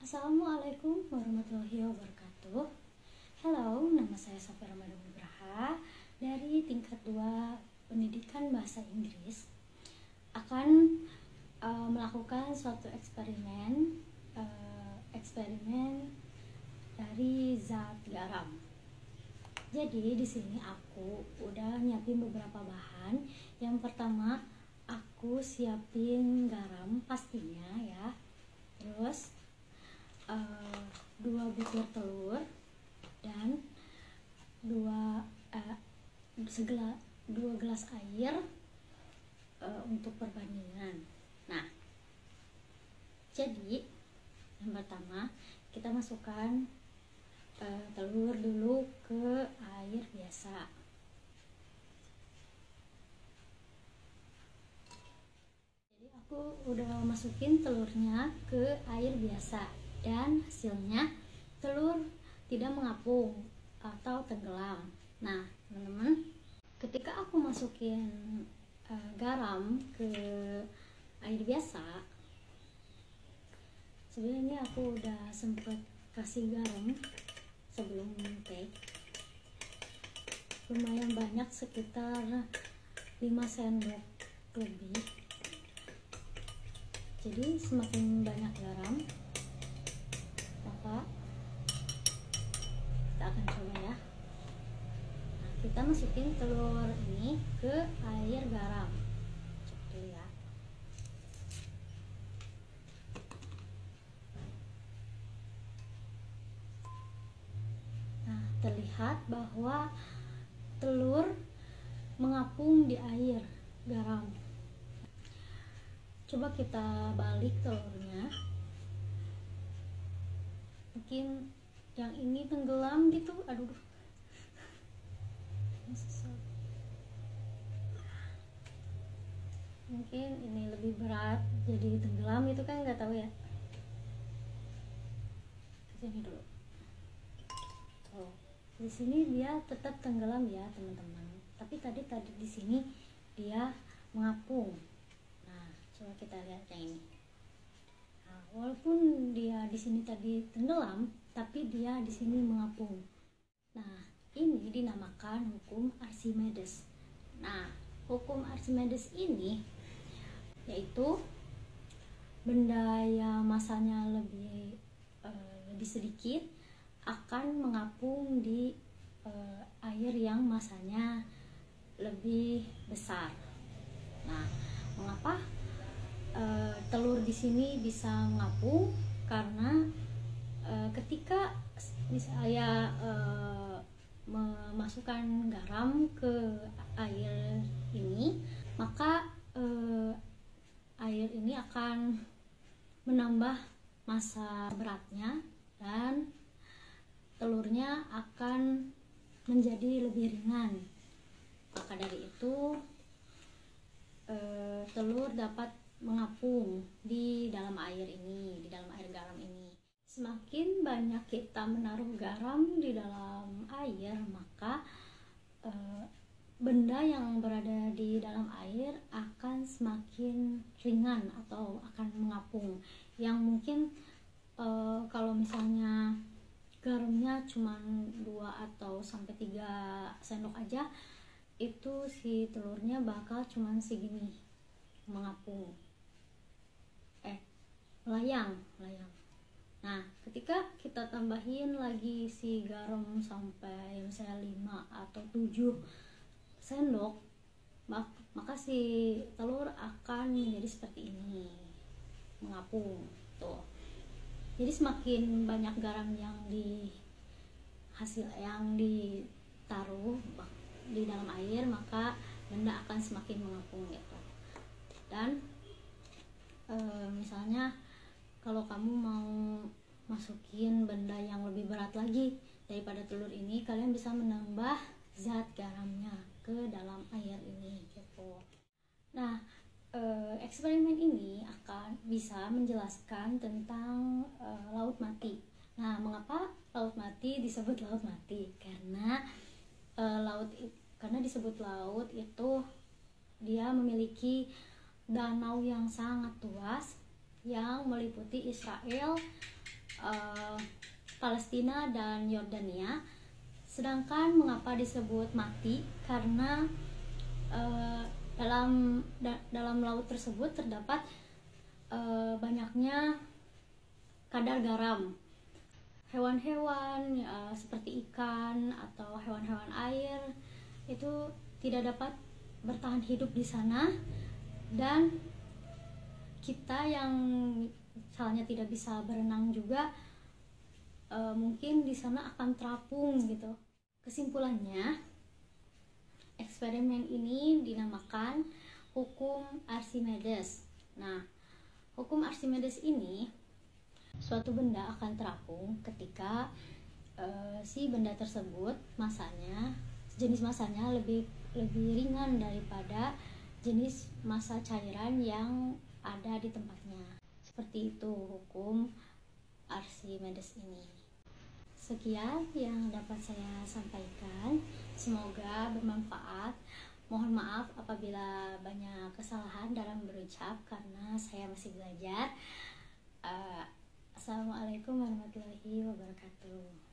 Assalamualaikum warahmatullahi wabarakatuh. Halo, nama saya Safira Ramadan Nugraha dari tingkat 2 Pendidikan Bahasa Inggris. Akan melakukan suatu eksperimen dari zat garam. Jadi di sini aku udah nyiapin beberapa bahan. Yang pertama, aku siapin garam pastinya ya. Terus 2 butir telur dan 2 gelas air untuk perbandingan. Nah, jadi yang pertama kita masukkan telur dulu ke air biasa. Jadi aku udah masukin telurnya ke air biasa dan hasilnya telur tidak mengapung atau tenggelam. Nah, teman-teman, ketika aku masukin garam ke air biasa, sebenarnya aku udah sempat kasih garam sebelum take, lumayan banyak, sekitar 5 sendok lebih. Jadi semakin banyak garam, maka kita akan coba ya. Nah, kita masukin telur ini ke air garam. Coba dulu ya. Nah, terlihat bahwa telur mengapung di air garam. Coba kita balik telurnya. Mungkin yang ini tenggelam gitu. Aduh, mungkin ini lebih berat jadi tenggelam gitu kan, nggak tahu ya. Kesini dulu. Oh, di sini dia tetap tenggelam ya teman-teman, tapi tadi di sini dia mengapung. Nah, coba kita lihat yang ini. Nah, walaupun dia di sini tadi tenggelam, tapi dia di sini mengapung. Nah, ini dinamakan hukum Archimedes. Nah, hukum Archimedes ini yaitu benda yang masanya lebih sedikit akan mengapung di air yang masanya lebih besar. Nah, mengapa telur di sini bisa mengapung? Karena ketika saya memasukkan garam ke air ini, maka air ini akan menambah massa beratnya dan telurnya akan menjadi lebih ringan. Maka dari itu telur dapat mengapung di dalam air ini, di dalam air garam ini. Semakin banyak kita menaruh garam di dalam air, maka benda yang berada di dalam air akan semakin ringan atau akan mengapung. Yang mungkin kalau misalnya garamnya cuma 2 atau sampai 3 sendok aja, itu si telurnya bakal cuma segini mengapung, melayang. Nah, ketika kita tambahin lagi si garam sampai misalnya 5 atau 7 sendok, maka si telur akan menjadi seperti ini, mengapung tuh. Jadi semakin banyak garam yang ditaruh di dalam air, maka benda akan semakin mengapung gitu. Dan misalnya kalau kamu mau masukin benda yang lebih berat lagi daripada telur ini, kalian bisa menambah zat garamnya ke dalam air ini gitu. Nah, eksperimen ini akan bisa menjelaskan tentang laut mati. Nah, mengapa laut mati disebut laut mati? Karena disebut laut itu dia memiliki danau yang sangat luas yang meliputi Israel, eh, Palestina dan Yordania. Sedangkan mengapa disebut mati? Karena dalam laut tersebut terdapat banyaknya kadar garam. Hewan-hewan seperti ikan atau hewan-hewan air itu tidak dapat bertahan hidup di sana, dan kita yang misalnya tidak bisa berenang juga mungkin di sana akan terapung gitu. Kesimpulannya, eksperimen ini dinamakan hukum Archimedes. Nah, hukum Archimedes ini, suatu benda akan terapung ketika si benda tersebut jenis masanya lebih ringan daripada jenis massa cairan yang ada di tempatnya. Seperti itu hukum Archimedes ini. Sekian yang dapat saya sampaikan, semoga bermanfaat. Mohon maaf apabila banyak kesalahan dalam berucap karena saya masih belajar. Assalamualaikum warahmatullahi wabarakatuh.